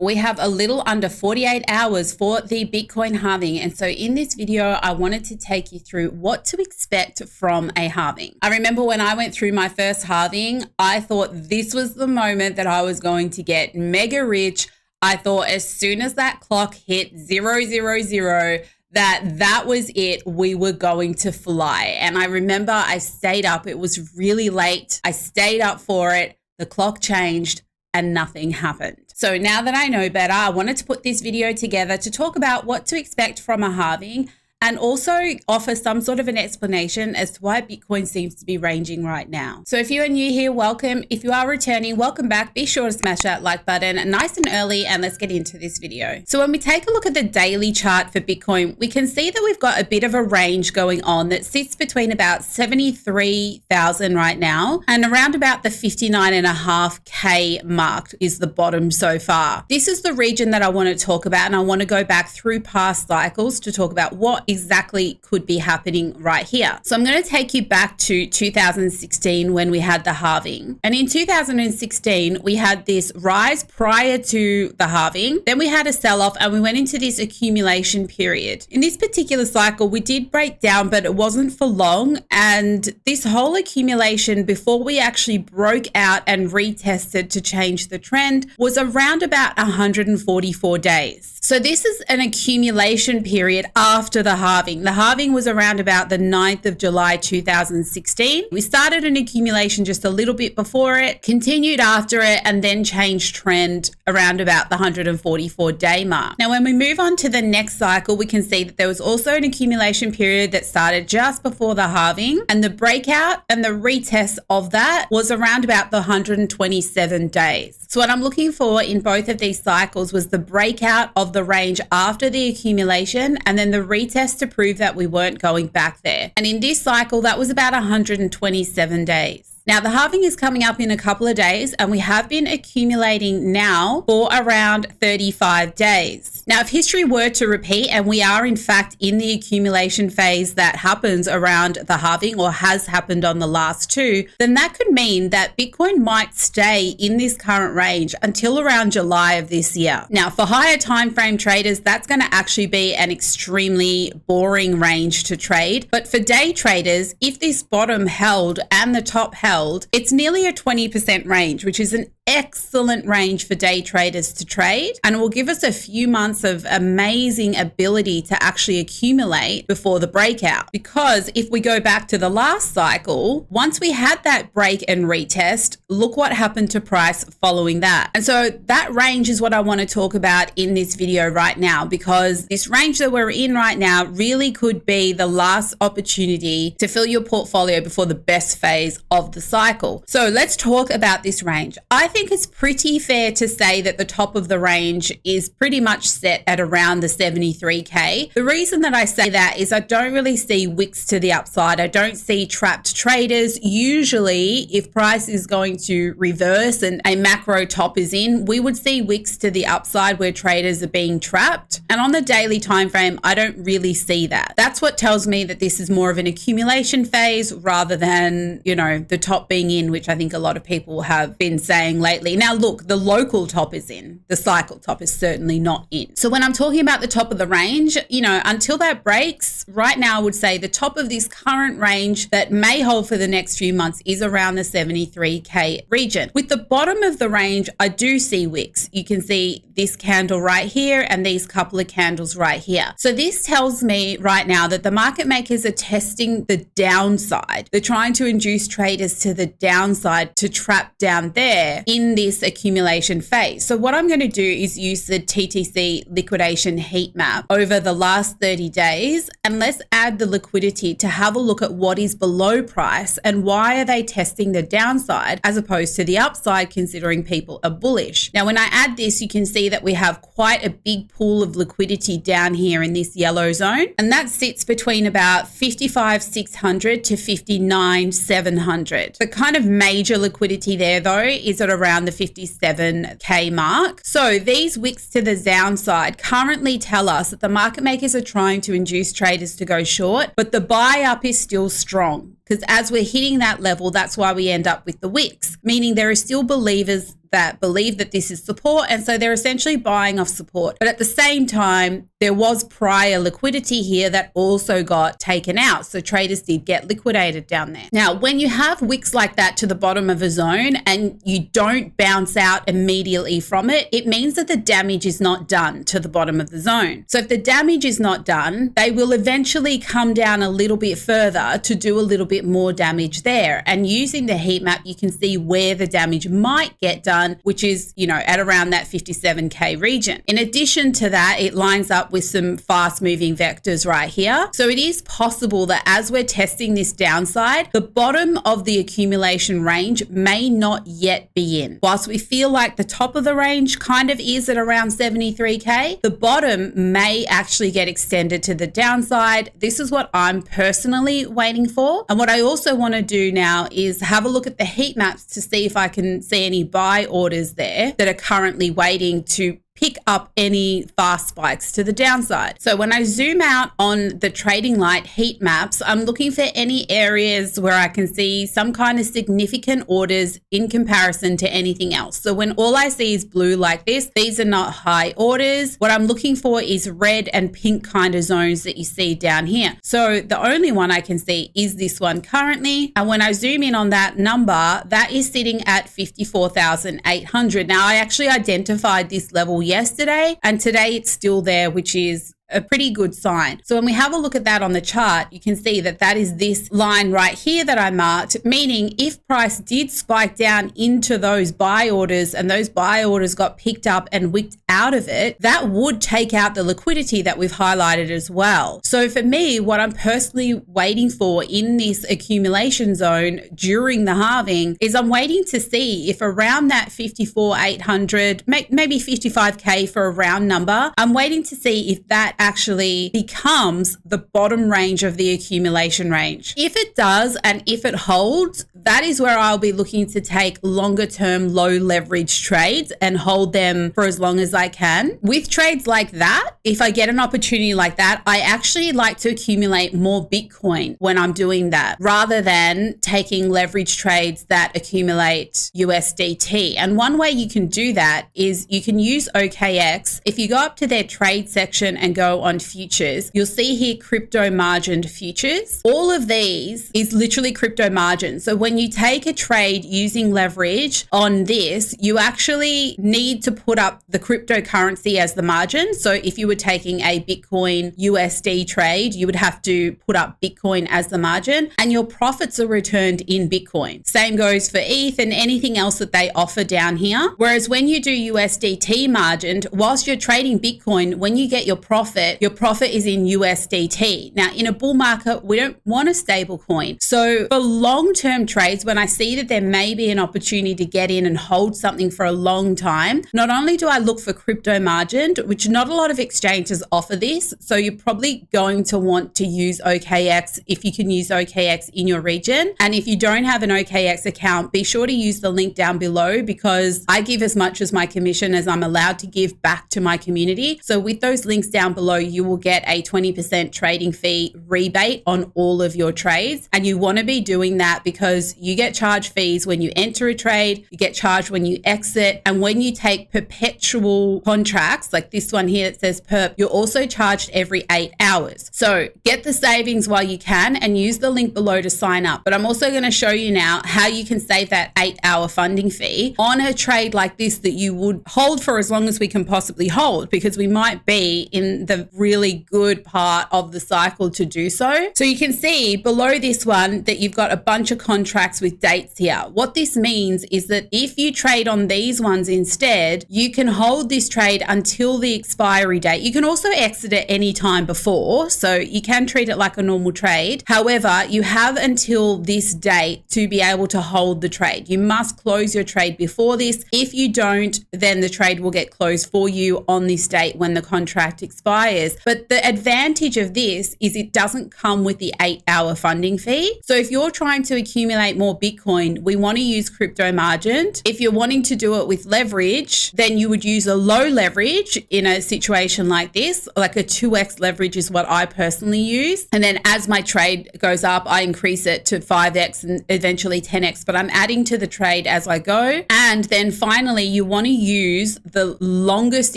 We have a little under 48 hours for the Bitcoin halving. And so in this video, I wanted to take you through what to expect from a halving. I remember when I went through my first halving, I thought this was the moment that I was going to get mega rich. I thought as soon as that clock hit 000, that was it. We were going to fly. And I remember I stayed up. It was really late. I stayed up for it. The clock changed and nothing happened. So now that I know better, I wanted to put this video together to talk about what to expect from a halving and also offer some sort of an explanation as to why Bitcoin seems to be ranging right now. So if you are new here, welcome. If you are returning, welcome back. Be sure to smash that like button nice and early, and let's get into this video. So when we take a look at the daily chart for Bitcoin, we can see that we've got a bit of a range going on that sits between about 73,000 right now and around about the 59.5K mark is the bottom so far. This is the region that I want to talk about, and I want to go back through past cycles to talk about what exactly could be happening right here. So I'm going to take you back to 2016 when we had the halving. And in 2016, we had this rise prior to the halving. Then we had a sell-off and we went into this accumulation period. In this particular cycle, we did break down, but it wasn't for long. And this whole accumulation before we actually broke out and retested to change the trend was around about 144 days. So this is an accumulation period after the halving. The halving was around about the 9th of July 2016. We started an accumulation just a little bit before it, continued after it, and then changed trend around about the 144 day mark. Now, when we move on to the next cycle, we can see that there was also an accumulation period that started just before the halving, and the breakout and the retest of that was around about the 127 days. So what I'm looking for in both of these cycles was the breakout of the range after the accumulation and then the retest to prove that we weren't going back there. And in this cycle, that was about 127 days. Now, the halving is coming up in a couple of days, and we have been accumulating now for around 35 days. Now, if history were to repeat, and we are in fact in the accumulation phase that happens around the halving or has happened on the last two, then that could mean that Bitcoin might stay in this current range until around July of this year. Now, for higher time frame traders, that's going to actually be an extremely boring range to trade. But for day traders, if this bottom held and the top held, it's nearly a 20% range, which is an excellent range for day traders to trade, and it will give us a few months of amazing ability to actually accumulate before the breakout. Because if we go back to the last cycle, once we had that break and retest, look what happened to price following that. And so that range is what I want to talk about in this video right now, because this range that we're in right now really could be the last opportunity to fill your portfolio before the best phase of the cycle. So let's talk about this range. I think it's pretty fair to say that the top of the range is pretty much set at around the 73K. The reason that I say that is I don't really see wicks to the upside. I don't see trapped traders. Usually, if price is going to reverse and a macro top is in, we would see wicks to the upside where traders are being trapped. And on the daily time frame, I don't really see that. That's what tells me that this is more of an accumulation phase rather than, the top being in, which I think a lot of people have been saying lately. Now, look, the local top is in. The cycle top is certainly not in. So when I'm talking about the top of the range, until that breaks, right now I would say the top of this current range that may hold for the next few months is around the 73K region. With the bottom of the range, I do see wicks. You can see this candle right here and these couple of candles right here. So this tells me right now that the market makers are testing the downside. They're trying to induce traders to the downside to trap down there in this accumulation phase. So what I'm going to do is use the TTC liquidation heat map over the last 30 days, and let's add the liquidity to have a look at what is below price and why are they testing the downside as opposed to the upside, considering people are bullish. Now, when I add this, you can see that we have quite a big pool of liquidity down here in this yellow zone, and that sits between about 55,600 to 59,700. The kind of major liquidity there though is at around the 57K mark. So these wicks to the downside currently tell us that the market makers are trying to induce traders to go short, but the buy up is still strong. Because as we're hitting that level, that's why we end up with the wicks, meaning there are still believers that believe that this is support. And so they're essentially buying off support. But at the same time, there was prior liquidity here that also got taken out. So traders did get liquidated down there. Now, when you have wicks like that to the bottom of a zone and you don't bounce out immediately from it, it means that the damage is not done to the bottom of the zone. So if the damage is not done, they will eventually come down a little bit further to do a little bit more damage there. And using the heat map, you can see where the damage might get done, which is, at around that 57K region. In addition to that, it lines up with some fast moving vectors right here. So it is possible that as we're testing this downside, the bottom of the accumulation range may not yet be in. Whilst we feel like the top of the range kind of is at around 73K, the bottom may actually get extended to the downside. This is what I'm personally waiting for. And what I also want to do now is have a look at the heat maps to see if I can see any buy orders there that are currently waiting to pick up any fast spikes to the downside. So when I zoom out on the trading light heat maps, I'm looking for any areas where I can see some kind of significant orders in comparison to anything else. So when all I see is blue like this, these are not high orders. What I'm looking for is red and pink kind of zones that you see down here. So the only one I can see is this one currently. And when I zoom in on that number, that is sitting at 54,800. Now I actually identified this level yesterday, and today it's still there, which is a pretty good sign. So when we have a look at that on the chart, you can see that that is this line right here that I marked, meaning if price did spike down into those buy orders and those buy orders got picked up and wicked out of it, that would take out the liquidity that we've highlighted as well. So for me, what I'm personally waiting for in this accumulation zone during the halving is I'm waiting to see if around that 54,800, maybe 55K for a round number, I'm waiting to see if that actually becomes the bottom range of the accumulation range. If it does, and if it holds, that is where I'll be looking to take longer term, low leverage trades and hold them for as long as I can. With trades like that, if I get an opportunity like that, I actually like to accumulate more Bitcoin when I'm doing that, rather than taking leverage trades that accumulate USDT. And one way you can do that is you can use OKX. If you go up to their trade section and go on futures, you'll see here crypto margined futures. All of these is literally crypto margin. So when you take a trade using leverage on this, you actually need to put up the cryptocurrency as the margin. So if you were taking a Bitcoin USD trade, you would have to put up Bitcoin as the margin, and your profits are returned in Bitcoin. Same goes for ETH and anything else that they offer down here. Whereas when you do USDT margined, whilst you're trading Bitcoin, when you get your profit is in USDT. Now, in a bull market, we don't want a stable coin. So for long-term trades, when I see that there may be an opportunity to get in and hold something for a long time, not only do I look for crypto margined, which not a lot of exchanges offer this, so you're probably going to want to use OKX if you can use OKX in your region. And if you don't have an OKX account, be sure to use the link down below, because I give as much as my commission as I'm allowed to give back to my community. So with those links down below, you will get a 20% trading fee rebate on all of your trades. And you want to be doing that because you get charged fees when you enter a trade, you get charged when you exit. And when you take perpetual contracts, like this one here that says perp, you're also charged every 8 hours. So get the savings while you can and use the link below to sign up. But I'm also going to show you now how you can save that 8-hour funding fee on a trade like this that you would hold for as long as we can possibly hold, because we might be in the really good part of the cycle to do so. So you can see below this one that you've got a bunch of contracts with dates here. What this means is that if you trade on these ones instead, you can hold this trade until the expiry date. You can also exit at any time before, so you can treat it like a normal trade. However, you have until this date to be able to hold the trade. You must close your trade before this. If you don't, then the trade will get closed for you on this date when the contract expires. But the advantage of this is it doesn't come with the 8-hour funding fee. So if you're trying to accumulate more Bitcoin, we want to use crypto margined. If you're wanting to do it with leverage, then you would use a low leverage in a situation like this, like a 2x leverage is what I personally use. And then as my trade goes up, I increase it to 5x and eventually 10x, but I'm adding to the trade as I go. And then finally, you want to use the longest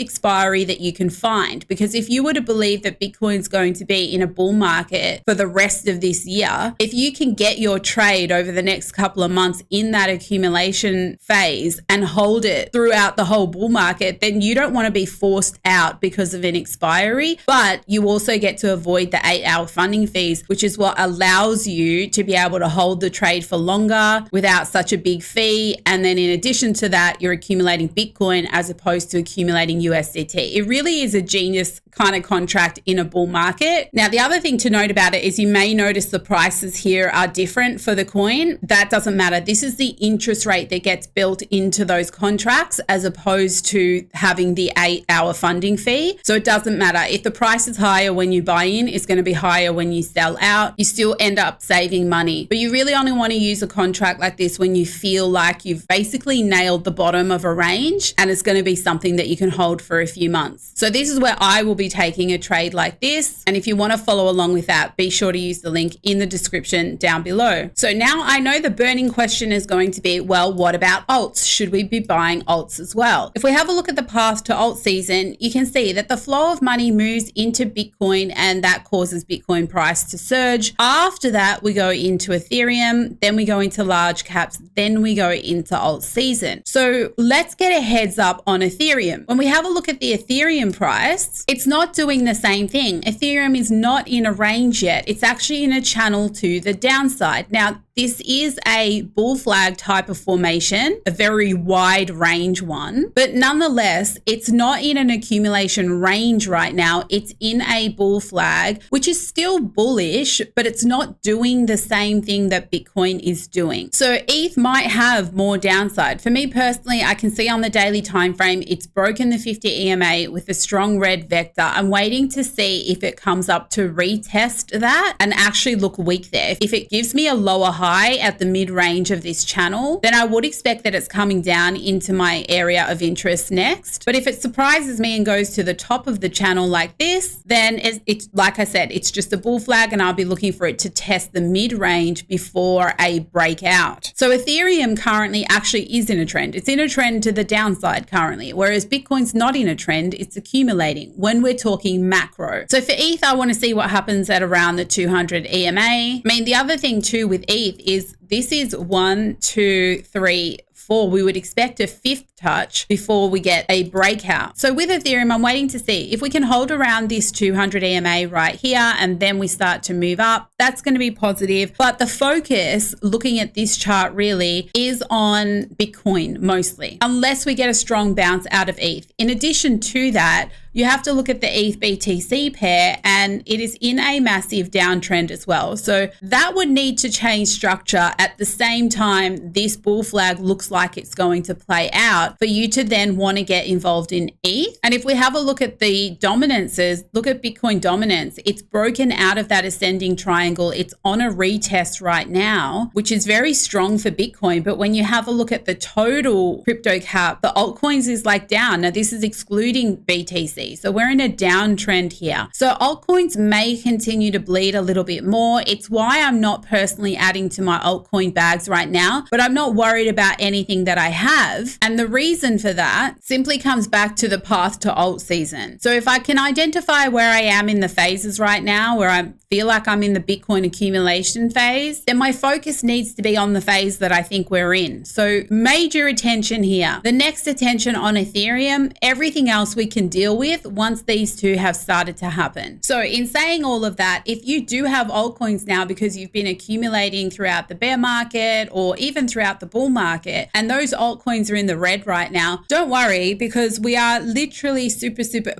expiry that you can find, because if you were to believe that Bitcoin's going to be in a bull market for the rest of this year, if you can get your trade over the next couple of months in that accumulation phase and hold it throughout the whole bull market, then you don't want to be forced out because of an expiry, but you also get to avoid the 8-hour funding fees, which is what allows you to be able to hold the trade for longer without such a big fee. And then in addition to that, you're accumulating Bitcoin as opposed to accumulating USDT. It really is a genius kind of contract in a bull market. Now, the other thing to note about it is you may notice the prices here are different for the coin. That doesn't matter. This is the interest rate that gets built into those contracts as opposed to having the 8-hour funding fee. So it doesn't matter. If the price is higher when you buy in, it's going to be higher when you sell out. You still end up saving money. But you really only want to use a contract like this when you feel like you've basically nailed the bottom of a range and it's going to be something that you can hold for a few months. So this is where I will be taking a trade like this. And if you want to follow along with that, be sure to use the link in the description down below. So now I know the burning question is going to be, well, what about alts? Should we be buying alts as well? If we have a look at the path to alt season, you can see that the flow of money moves into Bitcoin and that causes Bitcoin price to surge. After that, we go into Ethereum, then we go into large caps, then we go into alt season. So let's get a heads up on Ethereum. When we have a look at the Ethereum price, it's not doing the same thing. Ethereum is not in a range yet. It's actually in a channel to the downside. Now, this is a bull flag type of formation, a very wide range one, but nonetheless, it's not in an accumulation range right now. It's in a bull flag, which is still bullish, but it's not doing the same thing that Bitcoin is doing. So ETH might have more downside. For me personally, I can see on the daily time frame, it's broken the 50 EMA with a strong red vector. I'm waiting to see if it comes up to retest that and actually look weak there. If it gives me a lower high at the mid-range of this channel, then I would expect that it's coming down into my area of interest next. But if it surprises me and goes to the top of the channel like this, then it's like I said, it's just a bull flag and I'll be looking for it to test the mid-range before a breakout. So Ethereum currently actually is in a trend. It's in a trend to the downside currently, whereas Bitcoin's not in a trend, it's accumulating when we're talking macro. So for ETH, I want to see what happens at around the 200 EMA. I mean, the other thing too with ETH is this is 1, 2, 3, 4. We would expect a fifth touch before we get a breakout. So with Ethereum, I'm waiting to see if we can hold around this 200 EMA right here and then we start to move up. That's going to be positive. But the focus looking at this chart really is on Bitcoin mostly, unless we get a strong bounce out of ETH. In addition to that, you have to look at the ETH BTC pair and it is in a massive downtrend as well. So that would need to change structure at the same time this bull flag looks like it's going to play out for you to then want to get involved in ETH. And if we have a look at the dominances, look at Bitcoin dominance, it's broken out of that ascending triangle. It's on a retest right now, which is very strong for Bitcoin. But when you have a look at the total crypto cap, the altcoins is like down. Now this is excluding BTC. So we're in a downtrend here. So altcoins may continue to bleed a little bit more. It's why I'm not personally adding to my altcoin bags right now, but I'm not worried about anything that I have. And the reason for that simply comes back to the path to alt season. So if I can identify where I am in the phases right now, where I feel like I'm in the Bitcoin accumulation phase, then my focus needs to be on the phase that I think we're in. So major attention here. The next attention on Ethereum, everything else we can deal with once these two have started to happen. So in saying all of that, if you do have altcoins now because you've been accumulating throughout the bear market or even throughout the bull market, and those altcoins are in the red right now, don't worry, because we are literally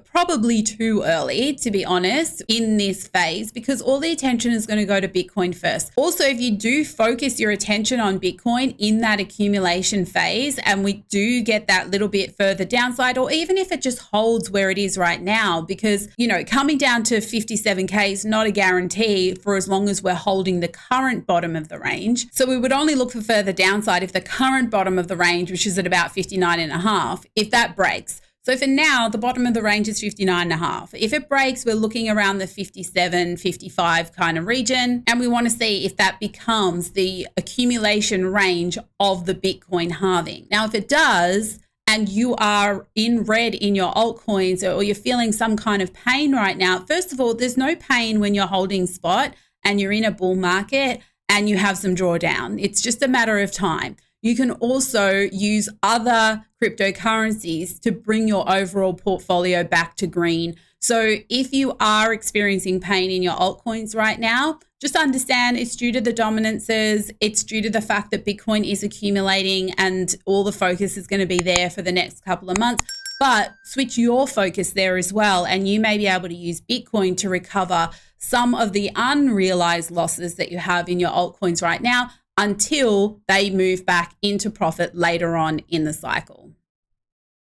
probably too early, to be honest, in this phase, because all the attention is going to go to Bitcoin first. Also, if you do focus your attention on Bitcoin in that accumulation phase, and we do get that little bit further downside, or even if it just holds where it is right now, because, you know, coming down to 57K is not a guarantee for as long as we're holding the current bottom of the range. So we would only look for further downside if the current bottom of the range, which is at about 59.5, if that breaks. So for now, the bottom of the range is 59.5. If it breaks, we're looking around the 57, 55 kind of region. And we want to see if that becomes the accumulation range of the Bitcoin halving. Now, if it does, and you are in red in your altcoins, or you're feeling some kind of pain right now, first of all, there's no pain when you're holding spot and you're in a bull market and you have some drawdown. It's just a matter of time. You can also use other cryptocurrencies to bring your overall portfolio back to green. So if you are experiencing pain in your altcoins right now, just understand it's due to the dominances. It's due to the fact that Bitcoin is accumulating and all the focus is going to be there for the next couple of months. But switch your focus there as well, and you may be able to use Bitcoin to recover some of the unrealized losses that you have in your altcoins right now, until they move back into profit later on in the cycle.